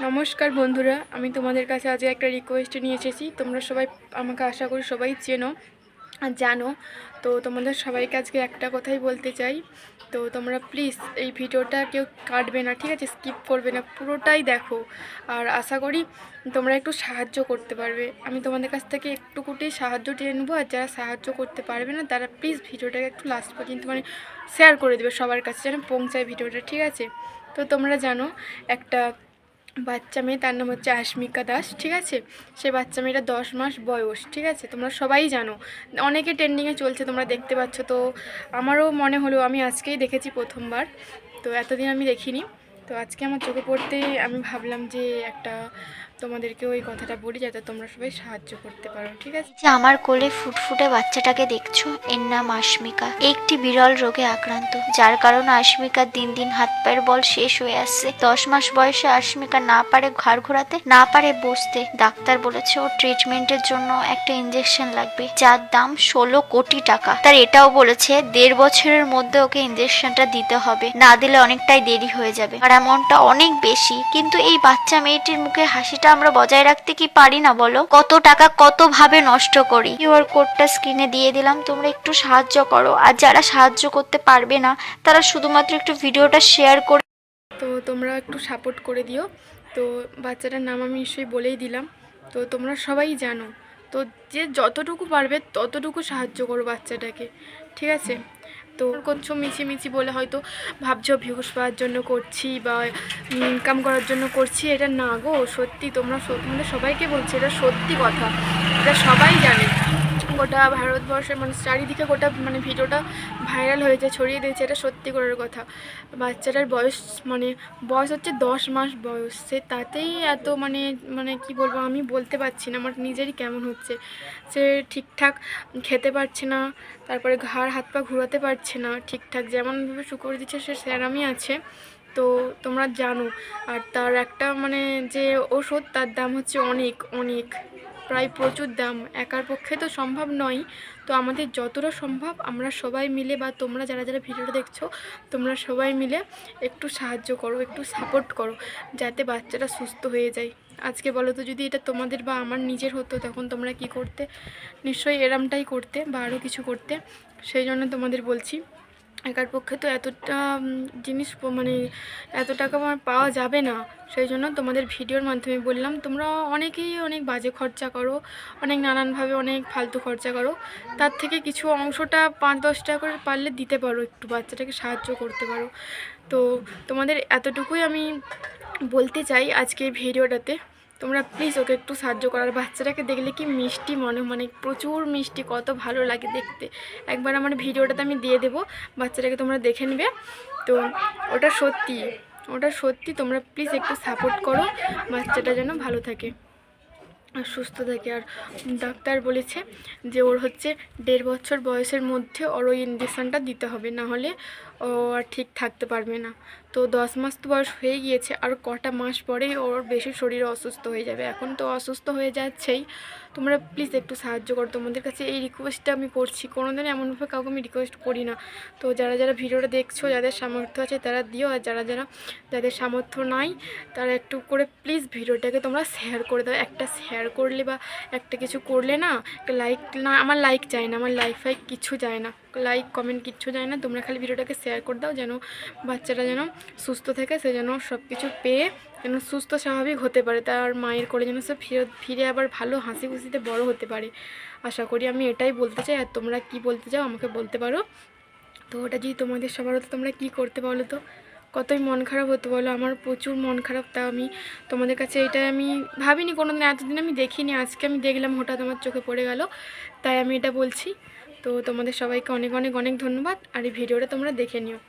নমস্কার বন্ধুরা, আমি তোমাদের কাছে আজ একটা রিকোয়েস্ট নিয়ে এসেছি। তোমরা সবাই আমাকে আশা করি সবাই চেনো আর জানো। তো তোমাদের সবাইকে আজকে একটা কথাই বলতে চাই। তো তোমরা প্লিজ এই ভিডিওটা কেউ কাটবে না, ঠিক আছে? স্কিপ করবে না, পুরোটাই দেখো। আর আশা করি তোমরা একটু সাহায্য করতে পারবে। আমি তোমাদের কাছ থেকে একটুকুটি সাহায্য টেনে নেবো। আর যারা সাহায্য করতে পারবে না তারা প্লিজ ভিডিওটাকে একটু লাস্ট পর্যন্ত শেয়ার করে দেবে, সবার কাছে যেন পৌঁছায় ভিডিওটা, ঠিক আছে? তো তোমরা জানো একটা বাচ্চা মেয়ে, তার নাম হচ্ছে আস্মিকা দাস, ঠিক আছে? সে বাচ্চা মেয়েটা 10 মাস বয়স, ঠিক আছে? তোমরা সবাই জানো, অনেকে ট্রেন্ডিংয়ে চলছে, তোমরা দেখতে পাচ্ছ। তো আমারও মনে হলো, আমি আজকেই দেখেছি প্রথমবার, তো এতদিন আমি দেখিনি। তো আজকে আমার চোখে পড়তে আমি ভাবলাম যে একটা তোমাদেরকে ওই কথাটা বলি, যাতে তোমরা সবাই সাহায্য করতে পারো, ঠিক আছে? যে আমার কোলে ফুটফুটে বাচ্চাটাকে দেখছো, এর নাম আস্মিকা। একটি বিরল রোগে আক্রান্ত, যার কারণে আস্মিকার দিন দিন হাত পায়ের বল শেষ হয়ে আসছে। 10 মাস বয়সে আস্মিকা না পারে ঘাড় ঘোরাতে, না পারে বসতে। ডাক্তার বলেছে ওর ট্রিটমেন্টের জন্য একটা ইনজেকশন লাগবে, যার দাম 16 কোটি টাকা। তার এটাও বলেছে 1.5 বছরের মধ্যে ওকে ইনজেকশনটা দিতে হবে, না দিলে অনেকটাই দেরি হয়ে যাবে। আর অ্যামাউন্টটা অনেক বেশি, কিন্তু এই বাচ্চা মেয়েটির মুখে হাসিটা আমরা বজায় রাখতে কি পারি না বলো? কত টাকা কত ভাবে নষ্ট করি। কিউআর কোডটা স্ক্রিনে দিয়ে দিলাম, তোমরা একটু সাহায্য করো। আর যারা সাহায্য করতে পারবে না তারা শুধুমাত্র একটু ভিডিওটা শেয়ার করে তো তোমরা একটু সাপোর্ট করে দিও। তো বাচ্চাটার নাম আমি নিশ্চয়ই বলেই দিলাম, তো তোমরা সবাই জানো। তো যে যতটুকু পারবে ততটুকু সাহায্য করো বাচ্চাটাকে, ঠিক আছে? তো করছো মিছিমিছি বলে হয়তো ভাবছো ভিউজ পাওয়ার জন্য করছি বা ইনকাম করার জন্য করছি, এটা না গো, সত্যি। তোমাদের সবাইকে বলছি, এটা সত্যি কথা, এটা সবাই জানে। গোটা ভারতবর্ষের চারিদিকে গোটা ভিডিওটা ভাইরাল হয়েছে, ছড়িয়ে দিয়েছে, এটা সত্যি করার কথা। বাচ্চাটার বয়স হচ্ছে 10 মাস বয়স, সে তাতেই এত কি বলবো, আমি বলতে পারছি না, আমার নিজেরই কেমন হচ্ছে। সে ঠিকঠাক খেতে পারছে না, তারপরে ঘাড় হাত পা ঘোরাতে পারছে না ঠিকঠাক, যেমনভাবে শুকর দিচ্ছে সে সেরামই আছে। তো তোমরা জানো। আর তার একটা যে ওষুধ, তার দাম হচ্ছে অনেক অনেক, প্রায় প্রচুর দাম। একার পক্ষে তো সম্ভব নয়। তো আমাদের যতটা সম্ভব আমরা সবাই মিলে, বা তোমরা যারা যারা ভিডিওটা দেখছো, তোমরা সবাই মিলে একটু সাহায্য করো, একটু সাপোর্ট করো, যাতে বাচ্চাটা সুস্থ হয়ে যায়। আজকে বলো তো, যদি এটা তোমাদের বা আমার নিজের হতো, তখন তোমরা কি করতে? নিশ্চয়ই এরমটাই করতে, বা আরও কিছু করতে। সেই জন্য তোমাদের বলছি, একার পক্ষে তো এতটা জিনিস এত টাকা পাওয়া যাবে না। সেই জন্য তোমাদের ভিডিওর মাধ্যমে বললাম। তোমরা অনেকেই অনেক বাজে খরচা করো, অনেক নানানভাবে অনেক ফালতু খরচা করো, তার থেকে কিছু অংশটা 5-10 টাকা করে পারলে দিতে পারো, একটু বাচ্চাটাকে সাহায্য করতে পারো। তো তোমাদের এতটুকুই আমি বলতে চাই আজকে এই ভিডিওটাতে। তোমরা প্লিজ ওকে একটু সাহায্য করার। বাচ্চাটাকে দেখলে কি মিষ্টি প্রচুর মিষ্টি, কত ভালো লাগে দেখতে। একবার আমার ভিডিওটাতে আমি দিয়ে দেবো, বাচ্চাটাকে তোমরা দেখে নেবে। তো ওটা সত্যি তোমরা প্লিজ একটু সাপোর্ট করো, বাচ্চাটা যেন ভালো থাকে আর সুস্থ থাকে। আর ডাক্তার বলেছে যে ওর হচ্ছে 1.5 বছর বয়সের মধ্যে ওর ওই ইঞ্জেকশানটা দিতে হবে, না হলে ও আর ঠিক থাকতে পারবে না। তো 10 মাস তো বয়স হয়ে গিয়েছে, আর কটা মাস পরেই ওর বেশি শরীরে অসুস্থ হয়ে যাবে। এখন তো অসুস্থ হয়ে যাচ্ছেই। তোমরা প্লিজ একটু সাহায্য করো, তোমাদের কাছে এই রিকোয়েস্টটা আমি করছি। কোনোদিন এমনভাবে কাউকে আমি রিকোয়েস্ট করি না। তো যারা যারা ভিডিওটা দেখছো, যাদের সামর্থ্য আছে তারা দিও, আর যাদের সামর্থ্য নাই তারা একটু করে প্লিজ ভিডিওটাকে তোমরা শেয়ার করে দাও। একটা শেয়ার করলে বা একটা কিছু করলে না, একটা লাইক না, আমার লাইক চাই না, আমার লাইক ফাইক কিছু যায় না, লাইক কমেন্ট কিচ্ছু যায় না। তোমরা খালি ভিডিওটাকে শেয়ার করে দাও, যেন বাচ্চাটা যেন সুস্থ থাকে, সে যেন সব কিছু পেয়ে যেন সুস্থ স্বাভাবিক হতে পারে, তার মায়ের কোলে যেন সে ফিরে আবার ভালো হাসি খুশিতে বড় হতে পারে। আশা করি আমি এটাই বলতে চাই। আর তোমরা কি বলতে চাও আমাকে বলতে পারো। তো ওটা যদি তোমাদের সবার হতো, তোমরা কি করতে বলো তো? কতই মন খারাপ হতো বলো, আমার প্রচুর মন খারাপ। তা আমি তোমাদের কাছে এটাই আমি ভাবিনি কোনোদিন, এতদিন আমি দেখিনি, আজকে আমি দেখলাম, হঠাৎ আমার চোখে পড়ে গেল, তাই আমি এটা বলছি। তো তোমাদের সবাইকে অনেক অনেক অনেক ধন্যবাদ, আর এই ভিডিওটা তোমরা দেখে নিও।